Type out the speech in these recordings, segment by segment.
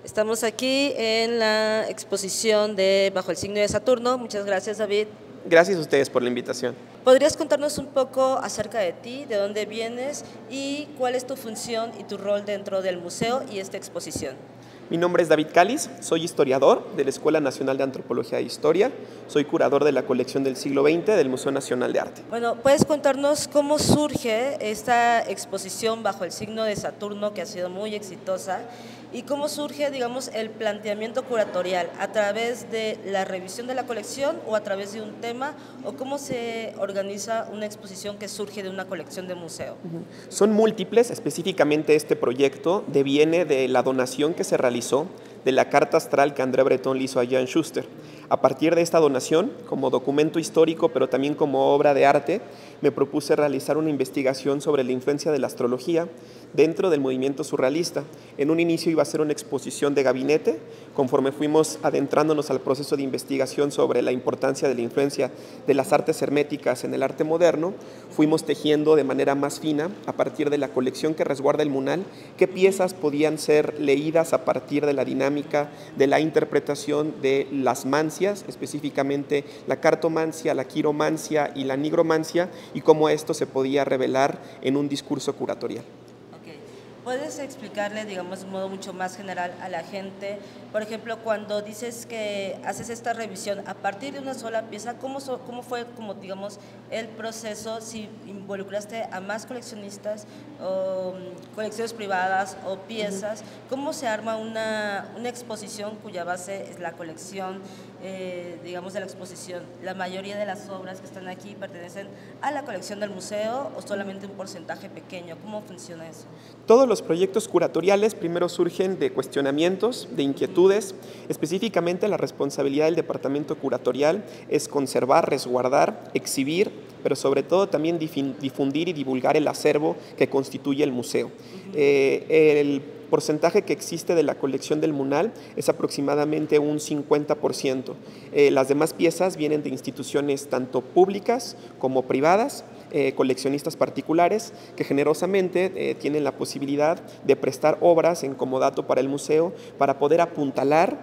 Estamos aquí en la exposición de Bajo el signo de Saturno. Muchas gracias, David. Gracias a ustedes por la invitación. ¿Podrías contarnos un poco acerca de ti, de dónde vienes y cuál es tu función y tu rol dentro del museo y esta exposición? Mi nombre es David Cáliz, soy historiador de la Escuela Nacional de Antropología e Historia, soy curador de la colección del siglo XX del Museo Nacional de Arte. Bueno, ¿puedes contarnos cómo surge esta exposición Bajo el signo de Saturno, que ha sido muy exitosa, y cómo surge, digamos, el planteamiento curatorial? ¿A través de la revisión de la colección o a través de un tema? ¿O cómo se organiza una exposición que surge de una colección de museo? Son múltiples, específicamente este proyecto deviene de la donación que se realizó de la carta astral que André Breton le hizo a Jan Schuster. A partir de esta donación, como documento histórico, pero también como obra de arte, me propuse realizar una investigación sobre la influencia de la astrología dentro del movimiento surrealista. En un inicio iba a ser una exposición de gabinete, conforme fuimos adentrándonos al proceso de investigación sobre la importancia de la influencia de las artes herméticas en el arte moderno, fuimos tejiendo de manera más fina, a partir de la colección que resguarda el Munal, qué piezas podían ser leídas a partir de la dinámica de la interpretación de las mancias, específicamente la cartomancia, la quiromancia y la nigromancia, y cómo esto se podía revelar en un discurso curatorial. ¿Puedes explicarle, digamos, de un modo mucho más general a la gente, por ejemplo, cuando dices que haces esta revisión a partir de una sola pieza, cómo fue, como digamos, el proceso, si involucraste a más coleccionistas, o colecciones privadas o piezas, cómo se arma una exposición cuya base es la colección, digamos, de la exposición? ¿La mayoría de las obras que están aquí pertenecen a la colección del museo o solamente un porcentaje pequeño? ¿Cómo funciona eso? Todos los proyectos curatoriales primero surgen de cuestionamientos, de inquietudes. Específicamente la responsabilidad del departamento curatorial es conservar, resguardar, exhibir, pero sobre todo también difundir y divulgar el acervo que constituye el museo. El porcentaje que existe de la colección del Munal es aproximadamente un 50%. Las demás piezas vienen de instituciones tanto públicas como privadas, coleccionistas particulares que generosamente tienen la posibilidad de prestar obras en comodato para el museo para poder apuntalar,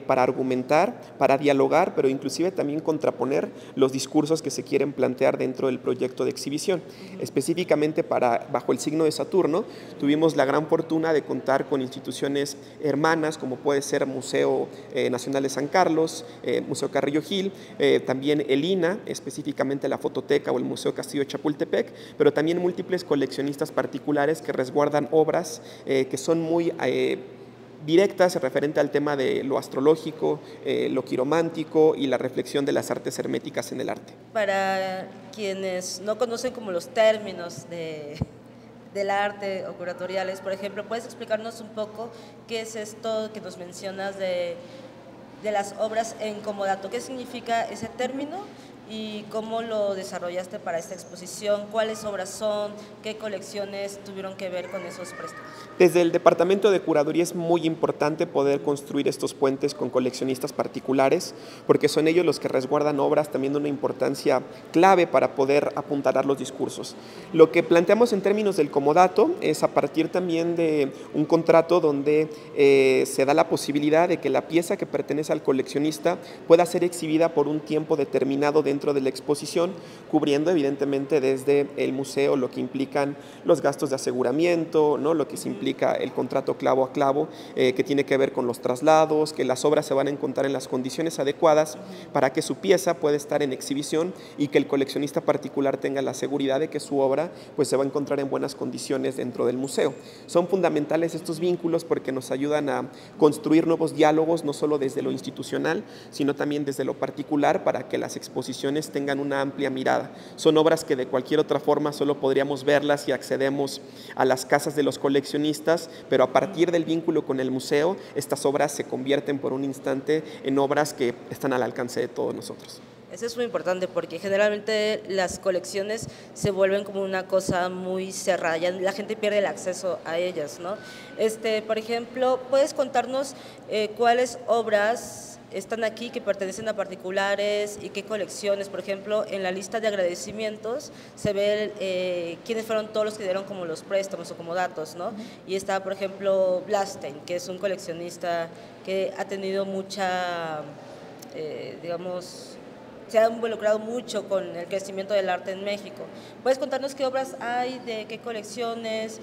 para argumentar, para dialogar, pero inclusive también contraponer los discursos que se quieren plantear dentro del proyecto de exhibición. Específicamente para Bajo el signo de Saturno tuvimos la gran fortuna de contar con instituciones hermanas como puede ser Museo Nacional de San Carlos, Museo Carrillo Gil, también el INA, específicamente la Fototeca o el Museo Castillo Chapultepec, pero también múltiples coleccionistas particulares que resguardan obras que son muy directas referente al tema de lo astrológico, lo quiromántico y la reflexión de las artes herméticas en el arte. Para quienes no conocen como los términos del arte o curatoriales, por ejemplo, ¿puedes explicarnos un poco qué es esto que nos mencionas de las obras en comodato? ¿Qué significa ese término y cómo lo desarrollaste para esta exposición? ¿Cuáles obras son? ¿Qué colecciones tuvieron que ver con esos préstamos? Desde el departamento de curaduría es muy importante poder construir estos puentes con coleccionistas particulares, porque son ellos los que resguardan obras también de una importancia clave para poder apuntalar los discursos. Lo que planteamos en términos del comodato es a partir también de un contrato donde se da la posibilidad de que la pieza que pertenece al coleccionista pueda ser exhibida por un tiempo determinado dentro de la exposición, cubriendo evidentemente desde el museo lo que implican los gastos de aseguramiento, ¿no? Lo que se implica el contrato clavo a clavo, que tiene que ver con los traslados, que las obras se van a encontrar en las condiciones adecuadas para que su pieza pueda estar en exhibición y que el coleccionista particular tenga la seguridad de que su obra pues, se va a encontrar en buenas condiciones dentro del museo. Son fundamentales estos vínculos porque nos ayudan a construir nuevos diálogos, no solo desde lo institucional, sino también desde lo particular para que las exposiciones tengan una amplia mirada. Son obras que de cualquier otra forma solo podríamos verlas si accedemos a las casas de los coleccionistas, pero a partir del vínculo con el museo, estas obras se convierten por un instante en obras que están al alcance de todos nosotros. Eso es muy importante porque generalmente las colecciones se vuelven como una cosa muy cerrada, ya la gente pierde el acceso a ellas, ¿no? Por ejemplo, ¿puedes contarnos cuáles obras están aquí, que pertenecen a particulares y qué colecciones. Por ejemplo, en la lista de agradecimientos se ve quiénes fueron todos los que dieron como los préstamos o como datos, ¿no? Y está, por ejemplo, Blastein, que es un coleccionista que ha tenido mucha, digamos, se ha involucrado mucho con el crecimiento del arte en México. ¿Puedes contarnos qué obras hay, de qué colecciones,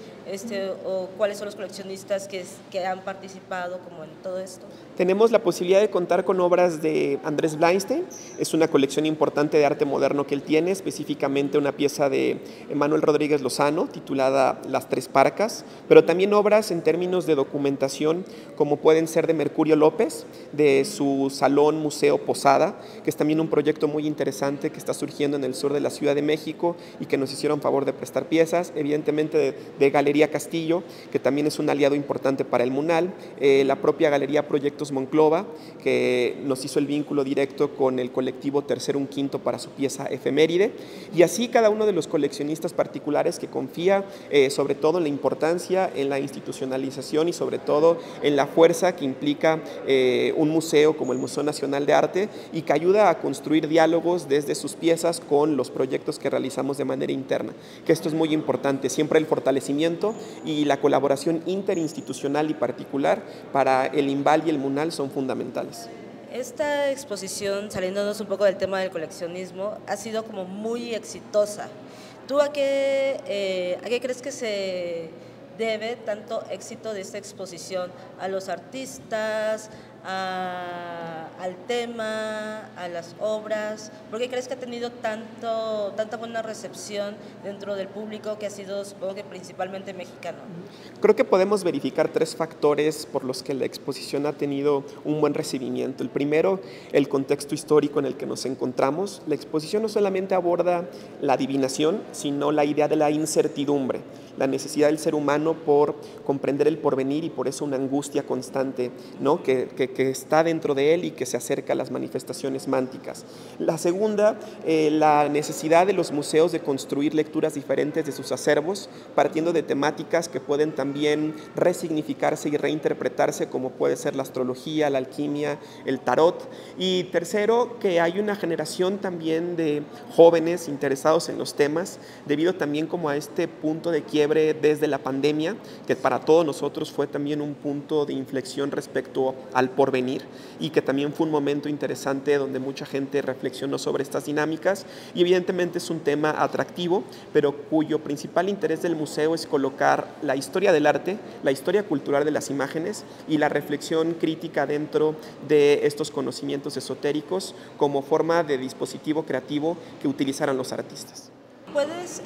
o cuáles son los coleccionistas que han participado como en todo esto? Tenemos la posibilidad de contar con obras de Andrés Blastein. Es una colección importante de arte moderno que él tiene, específicamente una pieza de Manuel Rodríguez Lozano titulada Las Tres Parcas, pero también obras en términos de documentación como pueden ser de Mercurio López, de su Salón Museo Posada, que es también un proyecto muy interesante que está surgiendo en el sur de la Ciudad de México y que nos hicieron favor de prestar piezas, evidentemente de Galería Castillo, que también es un aliado importante para el MUNAL, la propia Galería Proyectos Monclova, que nos hizo el vínculo directo con el colectivo Tercero un Quinto para su pieza Efeméride, y así cada uno de los coleccionistas particulares que confía sobre todo en la importancia, en la institucionalización y sobre todo en la fuerza que implica un museo como el Museo Nacional de Arte y que ayuda a construir diálogos desde sus piezas con los proyectos que realizamos de manera interna, que esto es muy importante, siempre el fortalecimiento y la colaboración interinstitucional y particular para el INVAL y el MUNAL son fundamentales. Esta exposición, saliéndonos un poco del tema del coleccionismo, ha sido como muy exitosa. ¿Tú a qué crees que se debe tanto éxito de esta exposición? ¿A los artistas, al tema, a las obras? ¿Por qué crees que ha tenido tanta buena recepción dentro del público que ha sido, supongo que principalmente mexicano? Creo que podemos verificar tres factores por los que la exposición ha tenido un buen recibimiento. El primero, el contexto histórico en el que nos encontramos. La exposición no solamente aborda la adivinación, sino la idea de la incertidumbre, la necesidad del ser humano por comprender el porvenir y por eso una angustia constante, ¿no? que está dentro de él y que se acerca a las manifestaciones mánticas. La segunda, la necesidad de los museos de construir lecturas diferentes de sus acervos, partiendo de temáticas que pueden también resignificarse y reinterpretarse, como puede ser la astrología, la alquimia, el tarot. Y tercero, que hay una generación también de jóvenes interesados en los temas, debido también como a este punto de quiebre desde la pandemia, que para todos nosotros fue también un punto de inflexión respecto al porvenir y que también fue un momento interesante donde mucha gente reflexionó sobre estas dinámicas y evidentemente es un tema atractivo, pero cuyo principal interés del museo es colocar la historia del arte, la historia cultural de las imágenes y la reflexión crítica dentro de estos conocimientos esotéricos como forma de dispositivo creativo que utilizaron los artistas. ¿Puedes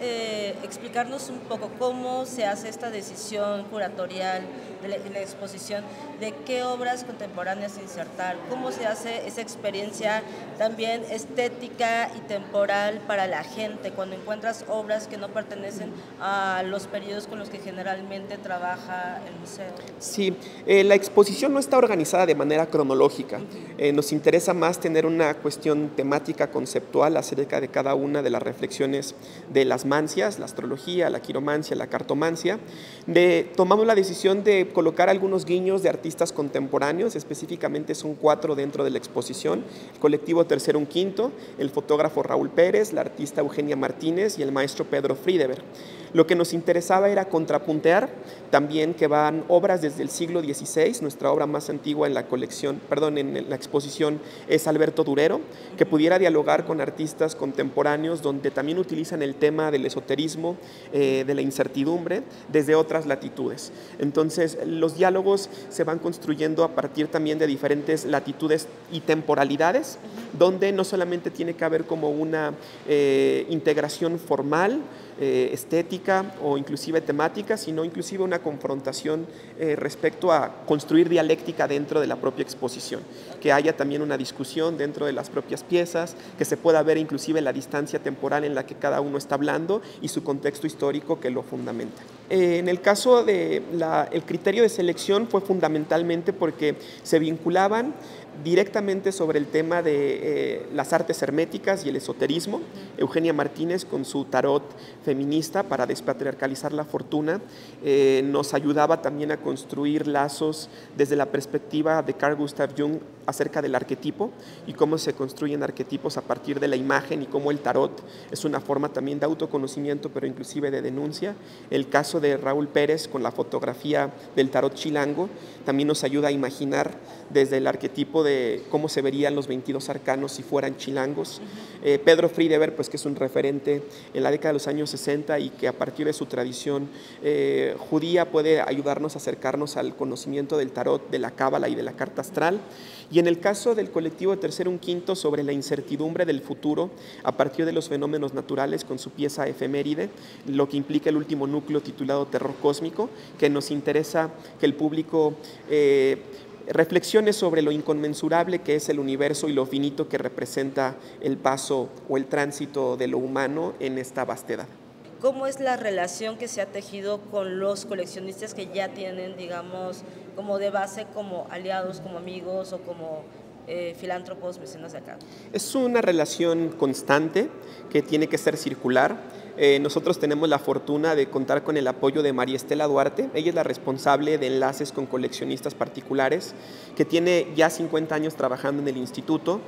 explicarnos un poco cómo se hace esta decisión curatorial de la exposición, de qué obras contemporáneas insertar, cómo se hace esa experiencia también estética y temporal para la gente cuando encuentras obras que no pertenecen a los periodos con los que generalmente trabaja el museo? Sí, la exposición no está organizada de manera cronológica. Nos interesa más tener una cuestión temática conceptual acerca de cada una de las reflexiones de las mancias, la astrología, la quiromancia, la cartomancia. Tomamos la decisión de colocar algunos guiños de artistas contemporáneos, específicamente son 4 dentro de la exposición: el colectivo Tercero un Quinto, el fotógrafo Raúl Pérez, la artista Eugenia Martínez y el maestro Pedro Friedeberg. Lo que nos interesaba era contrapuntear también que van obras desde el siglo XVI, nuestra obra más antigua en la colección, en la exposición es Alberto Durero, que pudiera dialogar con artistas contemporáneos donde también utilizan el tema del esoterismo, de la incertidumbre, desde otras latitudes. Entonces, los diálogos se van construyendo a partir también de diferentes latitudes y temporalidades, donde no solamente tiene que haber como una integración formal, estética o inclusive temática, sino inclusive una confrontación respecto a construir dialéctica dentro de la propia exposición, que haya también una discusión dentro de las propias piezas, que se pueda ver inclusive la distancia temporal en la que cada uno está hablando y su contexto histórico que lo fundamenta. En el caso de el criterio de selección fue fundamentalmente porque se vinculaban directamente sobre el tema de las artes herméticas y el esoterismo. Eugenia Martínez con su tarot feminista para despatriarcalizar la fortuna nos ayudaba también a construir lazos desde la perspectiva de Carl Gustav Jung acerca del arquetipo y cómo se construyen arquetipos a partir de la imagen y cómo el tarot es una forma también de autoconocimiento, pero inclusive de denuncia. El caso de Raúl Pérez con la fotografía del tarot chilango también nos ayuda a imaginar desde el arquetipo de cómo se verían los 22 arcanos si fueran chilangos. Pedro Friedeberg, pues, que es un referente en la década de los años 60 y que a partir de su tradición judía puede ayudarnos a acercarnos al conocimiento del tarot, de la cábala y de la carta astral. Y en el caso del colectivo de Tercero un Quinto, sobre la incertidumbre del futuro a partir de los fenómenos naturales con su pieza Efeméride, lo que implica el último núcleo titulado Terror Cósmico, que nos interesa que el público reflexione sobre lo inconmensurable que es el universo y lo finito que representa el paso o el tránsito de lo humano en esta vastedad. ¿Cómo es la relación que se ha tejido con los coleccionistas que ya tienen, digamos, como de base, como aliados, como amigos o como filántropos, vecinos de acá? Es una relación constante que tiene que ser circular. Nosotros tenemos la fortuna de contar con el apoyo de María Estela Duarte. Ella es la responsable de enlaces con coleccionistas particulares, que tiene ya 50 años trabajando en el instituto,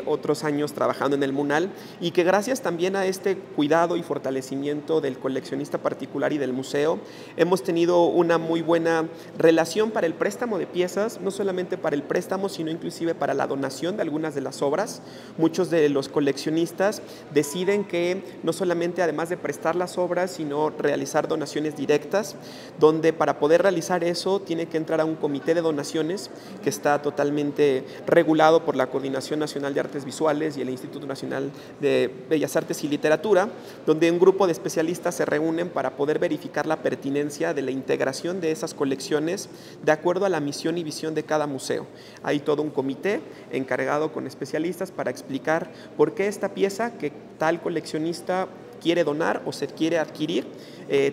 otros años trabajando en el MUNAL, y que gracias también a este cuidado y fortalecimiento del coleccionista particular y del museo, hemos tenido una muy buena relación para el préstamo de piezas, no solamente para el préstamo, sino inclusive para la donación de algunas de las obras. Muchos de los coleccionistas deciden que no solamente además de prestar las obras, sino realizar donaciones directas, donde para poder realizar eso tiene que entrar a un comité de donaciones que está totalmente regulado por la Coordinación Nacional de Artes Visuales y el Instituto Nacional de Bellas Artes y Literatura, donde un grupo de especialistas se reúnen para poder verificar la pertinencia de la integración de esas colecciones de acuerdo a la misión y visión de cada museo. Hay todo un comité encargado con especialistas para explicar por qué esta pieza que tal coleccionista quiere donar o se quiere adquirir,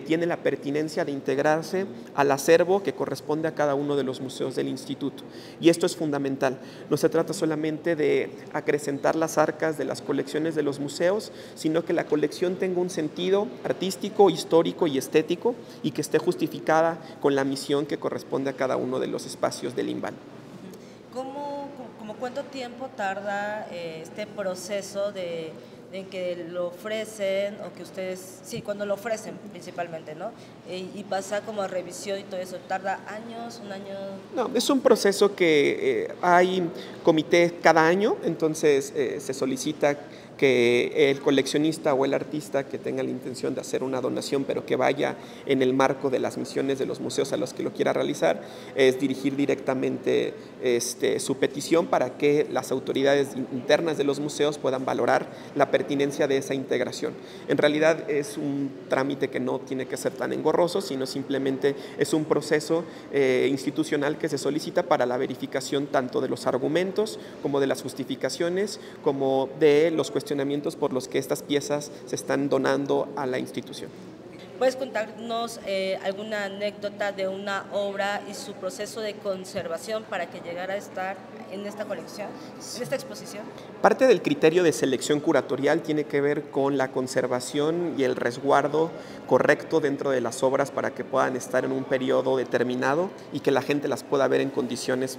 tiene la pertinencia de integrarse al acervo que corresponde a cada uno de los museos del instituto. Y esto es fundamental. No se trata solamente de acrecentar las arcas de las colecciones de los museos, sino que la colección tenga un sentido artístico, histórico y estético y que esté justificada con la misión que corresponde a cada uno de los espacios del INVAL. ¿Cómo cuánto tiempo tarda este proceso de en que lo ofrecen o que ustedes, sí, cuando lo ofrecen principalmente, ¿no? Y pasa como a revisión y todo eso, ¿tarda años, un año? No, es un proceso que hay comité cada año, entonces se solicita que el coleccionista o el artista que tenga la intención de hacer una donación, pero que vaya en el marco de las misiones de los museos a los que lo quiera realizar, es dirigir directamente su petición para que las autoridades internas de los museos puedan valorar la pertinencia de esa integración. En realidad es un trámite que no tiene que ser tan engorroso, sino simplemente es un proceso institucional que se solicita para la verificación tanto de los argumentos como de las justificaciones, como de los cuestionamientos por los que estas piezas se están donando a la institución. ¿Puedes contarnos alguna anécdota de una obra y su proceso de conservación para que llegara a estar en esta colección, en esta exposición? Parte del criterio de selección curatorial tiene que ver con la conservación y el resguardo correcto dentro de las obras para que puedan estar en un periodo determinado y que la gente las pueda ver en condiciones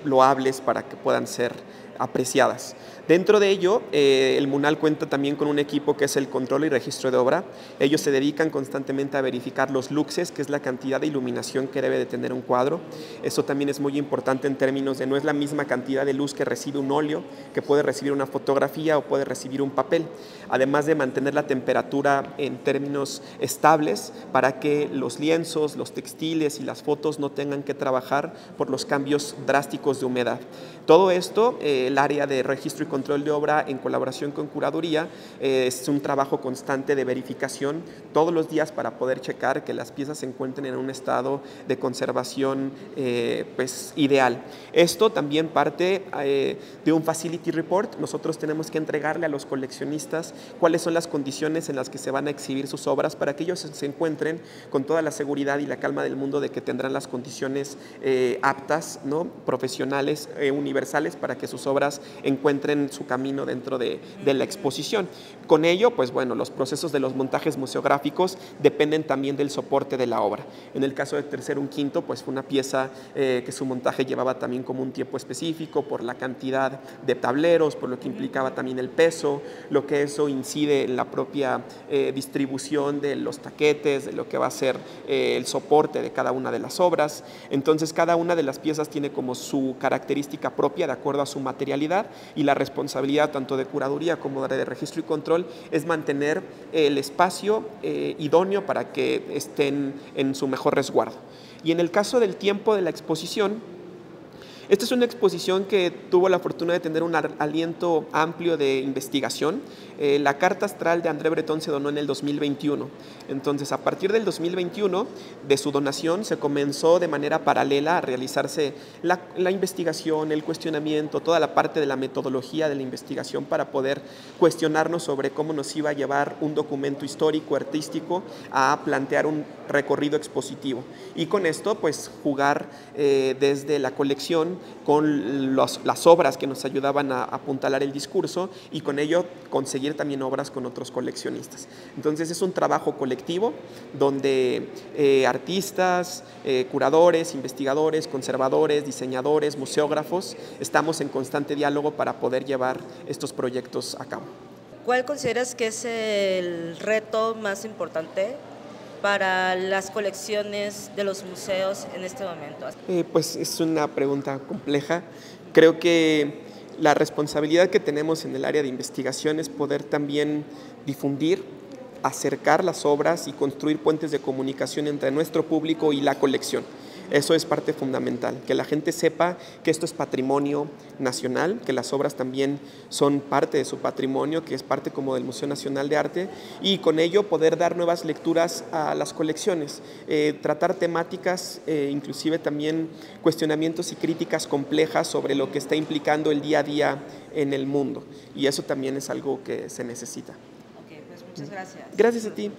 loables para que puedan ser apreciadas. Dentro de ello, el MUNAL cuenta también con un equipo que es el control y registro de obra. Ellos se dedican constantemente a verificar los luxes, que es la cantidad de iluminación que debe de tener un cuadro. Eso también es muy importante en términos de no es la misma cantidad de luz que recibe un óleo, que puede recibir una fotografía o puede recibir un papel. Además de mantener la temperatura en términos estables para que los lienzos, los textiles y las fotos no tengan que trabajar por los cambios drásticos de humedad. Todo esto, el área de registro y control de obra en colaboración con curaduría, es un trabajo constante de verificación todos los días para poder checar que las piezas se encuentren en un estado de conservación pues, ideal. Esto también parte de un facility report. Nosotros tenemos que entregarle a los coleccionistas cuáles son las condiciones en las que se van a exhibir sus obras para que ellos se encuentren con toda la seguridad y la calma del mundo de que tendrán las condiciones aptas, ¿no? Profesionales, universales para que sus obras obras encuentren su camino dentro de la exposición. Con ello, pues bueno, los procesos de los montajes museográficos dependen también del soporte de la obra. En el caso de Tercero un Quinto, pues fue una pieza que su montaje llevaba también como un tiempo específico por la cantidad de tableros, por lo que implicaba también el peso, lo que eso incide en la propia distribución de los taquetes, de lo que va a ser el soporte de cada una de las obras. Entonces, cada una de las piezas tiene como su característica propia de acuerdo a su materialidad, y la responsabilidad tanto de curaduría como de registro y control es mantener el espacio idóneo para que estén en su mejor resguardo. Y en el caso del tiempo de la exposición, esta es una exposición que tuvo la fortuna de tener un aliento amplio de investigación. La Carta Astral de André Breton se donó en el 2021. Entonces, a partir del 2021, de su donación, se comenzó de manera paralela a realizarse la investigación, el cuestionamiento, toda la parte de la metodología de la investigación para poder cuestionarnos sobre cómo nos iba a llevar un documento histórico, artístico, a plantear un recorrido expositivo. Y con esto, pues, jugar desde la colección con las obras que nos ayudaban a apuntalar el discurso, y con ello conseguir también obras con otros coleccionistas. Entonces es un trabajo colectivo donde artistas, curadores, investigadores, conservadores, diseñadores, museógrafos, estamos en constante diálogo para poder llevar estos proyectos a cabo. ¿Cuál consideras que es el reto más importante para las colecciones de los museos en este momento? Pues es una pregunta compleja. Creo que la responsabilidad que tenemos en el área de investigación es poder también difundir, acercar las obras y construir puentes de comunicación entre nuestro público y la colección. Eso es parte fundamental, que la gente sepa que esto es patrimonio nacional, que las obras también son parte de su patrimonio, que es parte como del Museo Nacional de Arte, y con ello poder dar nuevas lecturas a las colecciones, tratar temáticas, inclusive también cuestionamientos y críticas complejas sobre lo que está implicando el día a día en el mundo, y eso también es algo que se necesita. Ok, pues muchas gracias. Gracias a ti.